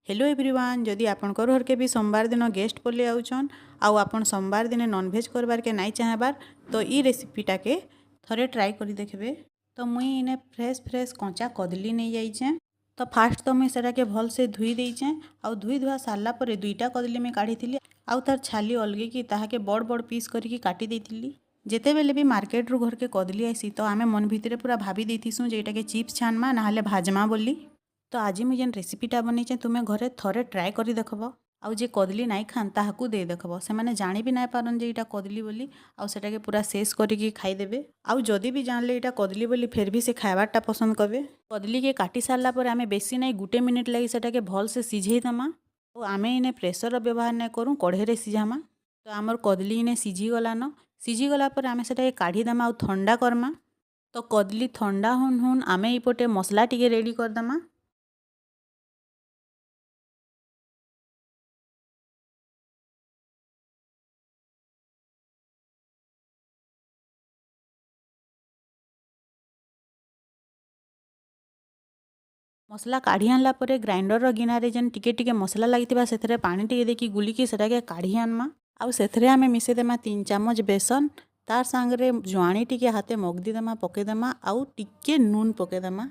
Hello everyone, जदि आपणकर घर के भी सोमवार दिन गेस्ट बोले आउछन आउ आपन सोमवार दिन नॉनवेज करबार के नहीं चाहबार तो ई रेसिपीटा के थरे ट्राई करी देखबे। तो मुई इने फ्रेश फ्रेश कंचा कदली नहीं जाइछे। तो फास्ट तो मुई सेटा के भल से धुई देइछे आउ धुई धुआ सारला परे दुईटा कदली में काढ़ी थिली आउ तार छाली अलगे की ताहा के बड़ बड़ पीस करके काटी देइथिली। जेते बेले भी मार्केट रू घर के कदली आइसी तो आमे मन भितरे पूरा भाभी देइथिसु जे एटा के चिप्स छानमा नाहले भाजमा बोली। तो आज मुझे जेन रेसिपीटा बनईचे तुम्हें घरे थरे ट्राए करी देखब आउ जे कदली नाई खान ताहाकू दे देखब से माने जानी भी नाई पारन जे इटा कदली बोली आउ सेटा के पूरा शेष करके खाईदेबे। आउ जदि भी जानले इटा कदली बोली फिर भी से खाइबारटा पसंद करबे। कदली के काटी सारला पर आमे बेसी नाई गुटे मिनिट लगी सेटा के भल से सिझेई दमा और आमे इने प्रेसर व्यवहार नाई करूँ कढ़े रे सिझामा। तो आमर कदली इने सिझी गलान। सिझी गला पर आमे सेटा के काढ़ी दमा आउ ठंडा करमा। तो कदली ठंडा हुन हुन आमे इपटे मसला टिके रेडी करदमा। मसला काढ़ी आनला परे ग्राइंडर गिनारे जेन टिके टिके मसला लगी से पानी टिके देकी गुलिकी सेटा काढ़ी आनमा। आउ सेथरे आमे मिसेई देमा 3 चामच बेसन तार सांगरे जुआणी टिके हाथे मगदी देमा पकेदेमा आउ टिके नून पकेदेमा।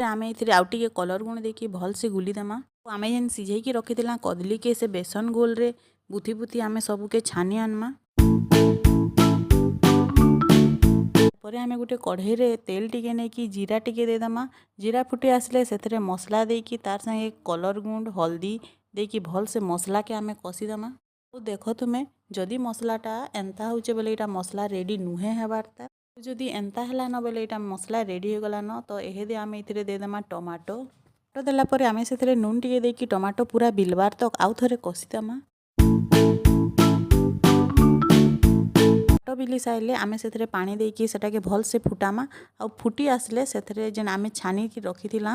आमे इथिरे आउ टिके कलर गुण देकी भल से गुली देमा। आमे जेन सिझेई रखिथिला कदली के से बेसन गोल रे बुथी बुथी आमे सबू के छानी आनमा। परे आमे गुटे कढ़ई रे तेल टिके नेकी जीरा टिके देदमा। जीरा फुटी आसले सेथरे मसला देकी तार संगे कलर गुंड हल्दी देकी भल से मसला के आमे कसी देमा। तो देखो तुमे जदि मसलाटा एंता होचे बोले इटा मसला रेडी नुहे हेबारता जदि एंता हैला न बोले इटा मसला रेडी हो गला न तो एहे दे आमे इथिरे दे देमा टमाटो। टमाटो देला परे आमे सेथरे नून टिके देकी टमाटो पूरा बिलबार तक आउ थरे कसी देमा। बिली साइले आमे सेथरे पानी देकी सेटा के भल से फुटामा आउ फुटी आसले सेथरे जेन आमे छानी की रखिथिला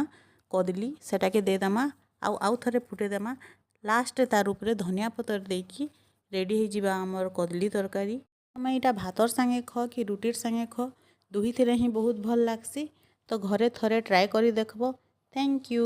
कदली सेटा के दे देमा आउ थरे फुटे देमा। लास्ट तार ऊपर धनिया पतर देकी रेडी हो जिबा हमर कदली तरकारी। हमें इटा भातर संगे ख कि रुटीर संगे ख दुही थिरे ही बहुत भल लागसी। तो घरे थरे ट्राए करी देखबो। Thank you.